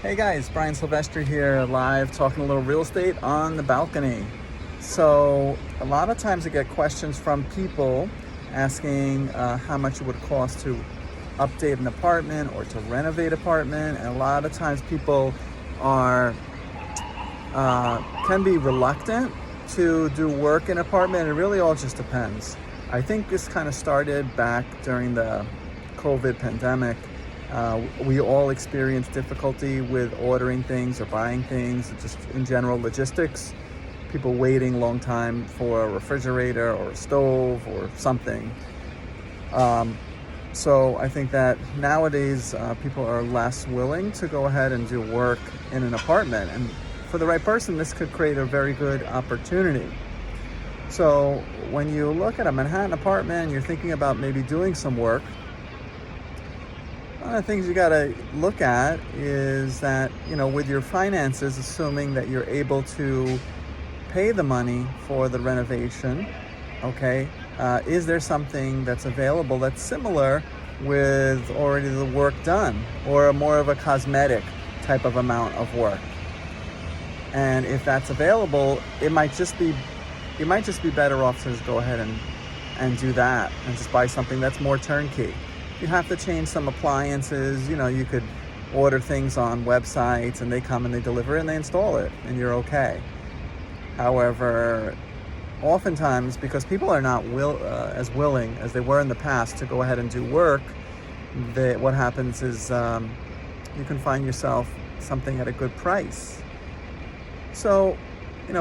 Hey guys, Brian Silvestri here, live talking a little real estate on the balcony. So, a lot of times I get questions from people asking how much it would cost to update an apartment or to renovate an apartment. And a lot of times people are can be reluctant to do work in an apartment. It really all just depends. I think this kind of started back during the COVID pandemic. We all experienced difficulty with ordering things or buying things, just in general logistics. People waiting a long time for a refrigerator or a stove or something. So I think that nowadays people are less willing to go ahead and do work in an apartment. And for the right person, this could create a very good opportunity. So when you look at a Manhattan apartment and you're thinking about maybe doing some work, one of the things you got to look at is that, with your finances, assuming that you're able to pay the money for the renovation, okay, is there something that's available that's similar with already the work done, or more of a cosmetic type of amount of work? And if that's available, you might just be better off to just go ahead and do that and just buy something that's more turnkey. You have to change some appliances. You could order things on websites and they come and they deliver it and they install it and you're okay. However, oftentimes, because people are not as willing as they were in the past to go ahead and do work, what happens is you can find yourself something at a good price. So,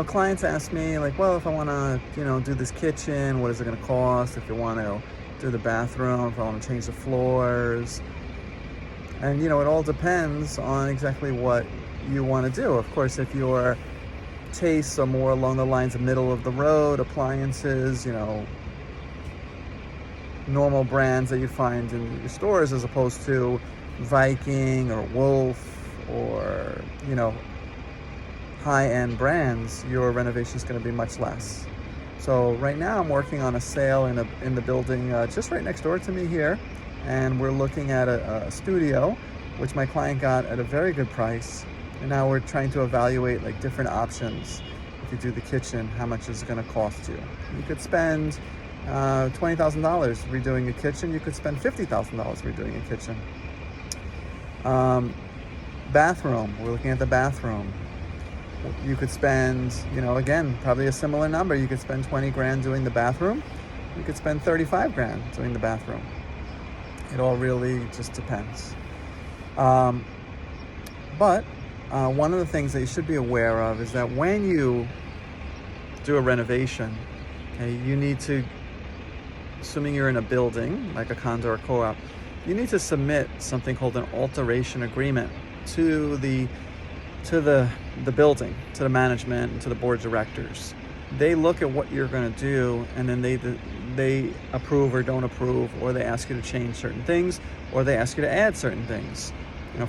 clients ask me like, well, if I want to, do this kitchen, what is it going to cost? If you want to do the bathroom, if I want to change the floors. And, it all depends on exactly what you want to do. Of course, if your tastes are more along the lines of middle of the road appliances, normal brands that you find in your stores, as opposed to Viking or Wolf or, high-end brands, your renovation is going to be much less. So right now I'm working on a sale in the building just right next door to me here, and we're looking at a studio which my client got at a very good price, and now we're trying to evaluate like different options. If you do the kitchen, how much is it going to cost you? You could spend $20,000 redoing a kitchen. You could spend $50,000 redoing a kitchen. Bathroom, we're looking at the bathroom. You could spend, again, probably a similar number. You could spend 20 grand doing the bathroom. You could spend 35 grand doing the bathroom. It all really just depends. But one of the things that you should be aware of is that when you do a renovation, okay, you need to, assuming you're in a building, like a condo or co-op, you need to submit something called an alteration agreement to the building, to the management, and to the board of directors. They look at what you're going to do, and then they approve or don't approve, or they ask you to change certain things, or they ask you to add certain things.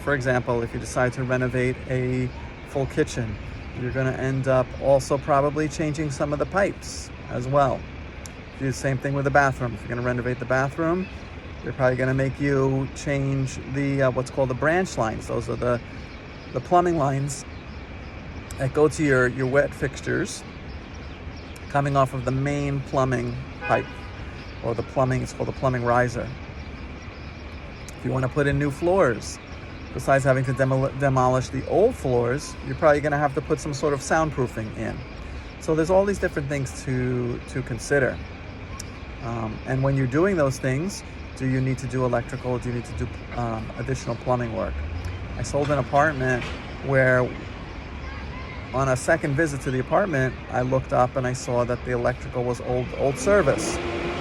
For example, if you decide to renovate a full kitchen, you're going to end up also probably changing some of the pipes as well. Do the same thing with the bathroom. If you're going to renovate the bathroom, they're probably going to make you change the what's called the branch lines. Those are the plumbing lines that go to your wet fixtures coming off of the main plumbing pipe, or it's called the plumbing riser. If you want to put in new floors, besides having to demolish the old floors, you're probably going to have to put some sort of soundproofing in. So there's all these different things to consider. And when you're doing those things, do you need to do electrical? Do you need to do additional plumbing work? I sold an apartment where on a second visit to the apartment, I looked up and I saw that the electrical was old service.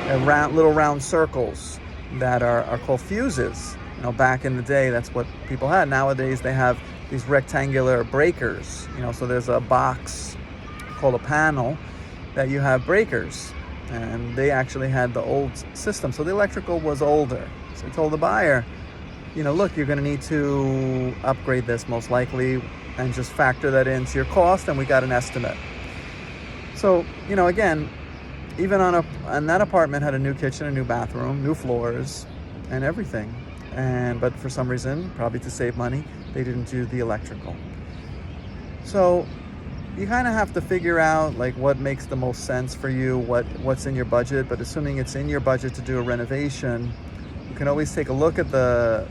Little round circles that are called fuses. Back in the day, that's what people had. Nowadays, they have these rectangular breakers. So there's a box called a panel that you have breakers. And they actually had the old system. So the electrical was older. So I told the buyer, look, you're going to need to upgrade this most likely, and just factor that into your cost, and we got an estimate. So, again, even on that apartment had a new kitchen, a new bathroom, new floors, and everything. but for some reason, probably to save money, they didn't do the electrical. So you kind of have to figure out like what makes the most sense for you, what's in your budget. But assuming it's in your budget to do a renovation, you can always take a look at the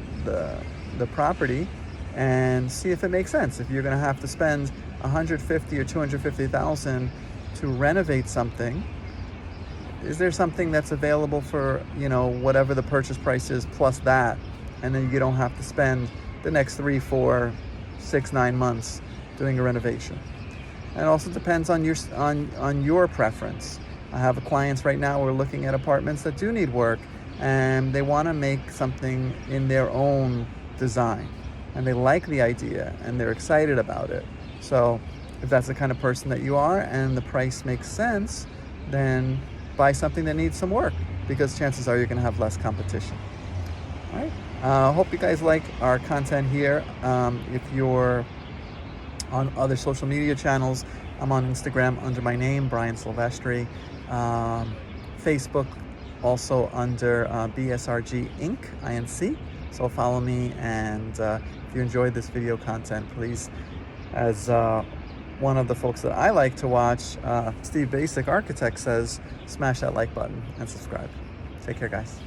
property and see if it makes sense. If you're going to have to spend $150,000 or $250,000 to renovate something, is there something that's available for, you know, whatever the purchase price is plus that, and then you don't have to spend the next 3, 4, 6, 9 months doing a renovation? And it also depends on your preference. I have clients right now who are looking at apartments that do need work, and they want to make something in their own design, and they like the idea and they're excited about it. So if that's the kind of person that you are and the price makes sense, then buy something that needs some work, because chances are you're going to have less competition. All right. Hope you guys like our content here. If you're on other social media channels, I'm on Instagram under my name, Brian Silvestri. Facebook also under BSRG Inc. INC. So follow me, and if you enjoyed this video content, please, as one of the folks that I like to watch, Steve Basic Architect, says, smash that like button and subscribe. Take care, guys.